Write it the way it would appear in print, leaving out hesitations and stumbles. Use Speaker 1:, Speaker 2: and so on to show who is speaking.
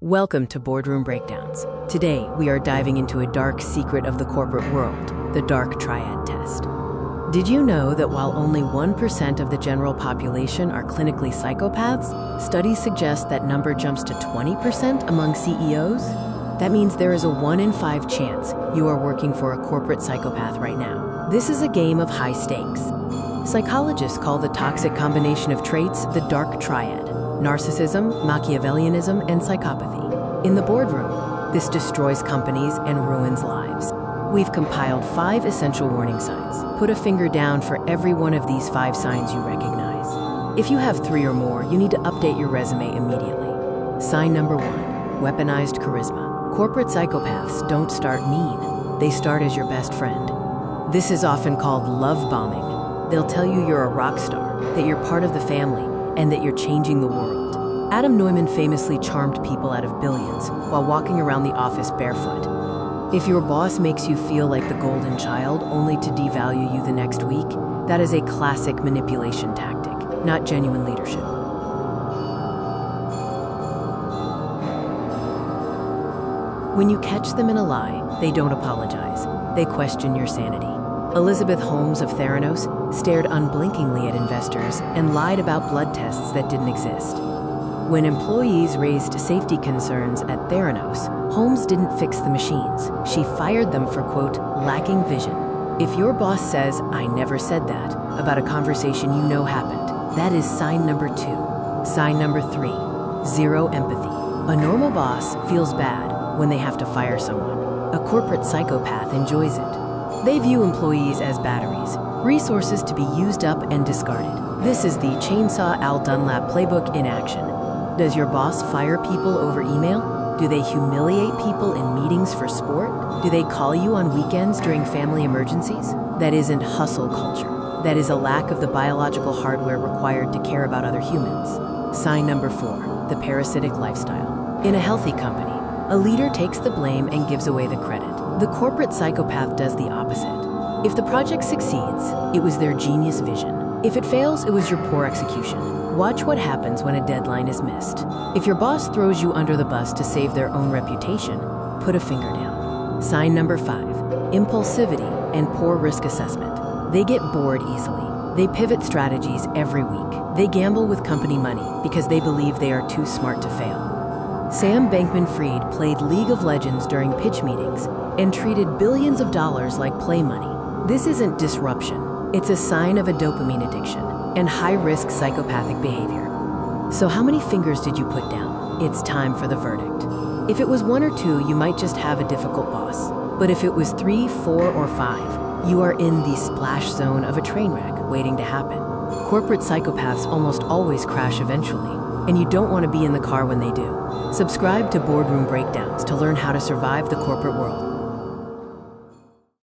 Speaker 1: Welcome to Boardroom Breakdowns. Today, we are diving into a dark secret of the corporate world, the dark triad test. Did you know that while only 1% of the general population are clinically psychopaths, studies suggest that number jumps to 20% among CEOs? That means there is a 1 in 5 chance you are working for a corporate psychopath right now. This is a game of high stakes. Psychologists call the toxic combination of traits the dark triad: narcissism, Machiavellianism, and psychopathy. In the boardroom, this destroys companies and ruins lives. We've compiled 5 essential warning signs. Put a finger down for every one of these 5 signs you recognize. If you have 3 or more, you need to update your resume immediately. Sign number 1, weaponized charisma. Corporate psychopaths don't start mean. They start as your best friend. This is often called love bombing. They'll tell you you're a rock star, that you're part of the family, and that you're changing the world. Adam Neumann famously charmed people out of billions while walking around the office barefoot. If your boss makes you feel like the golden child only to devalue you the next week, that is a classic manipulation tactic, not genuine leadership. When you catch them in a lie, they don't apologize. They question your sanity. Elizabeth Holmes of Theranos stared unblinkingly at investors and lied about blood tests that didn't exist. When employees raised safety concerns at Theranos, Holmes didn't fix the machines. She fired them for, quote, lacking vision. If your boss says, "I never said that," about a conversation you know happened, that is sign number 2. Sign number 3, zero empathy. A normal boss feels bad when they have to fire someone. A corporate psychopath enjoys it. They view employees as batteries, resources to be used up and discarded. This is the Chainsaw Al Dunlap playbook in action. Does your boss fire people over email? Do they humiliate people in meetings for sport? Do they call you on weekends during family emergencies? That isn't hustle culture. That is a lack of the biological hardware required to care about other humans. Sign number 4, the parasitic lifestyle. In a healthy company, a leader takes the blame and gives away the credit. The corporate psychopath does the opposite. If the project succeeds, it was their genius vision. If it fails, it was your poor execution. Watch what happens when a deadline is missed. If your boss throws you under the bus to save their own reputation, put a finger down. Sign number 5, impulsivity and poor risk assessment. They get bored easily. They pivot strategies every week. They gamble with company money because they believe they are too smart to fail. Sam Bankman-Fried played League of Legends during pitch meetings and treated billions of dollars like play money. This isn't disruption. It's a sign of a dopamine addiction and high-risk psychopathic behavior. So how many fingers did you put down? It's time for the verdict. If it was 1 or 2, you might just have a difficult boss. But if it was 3, 4, or 5, you are in the splash zone of a train wreck waiting to happen. Corporate psychopaths almost always crash eventually, and you don't want to be in the car when they do. Subscribe to Boardroom Breakdowns to learn how to survive the corporate world.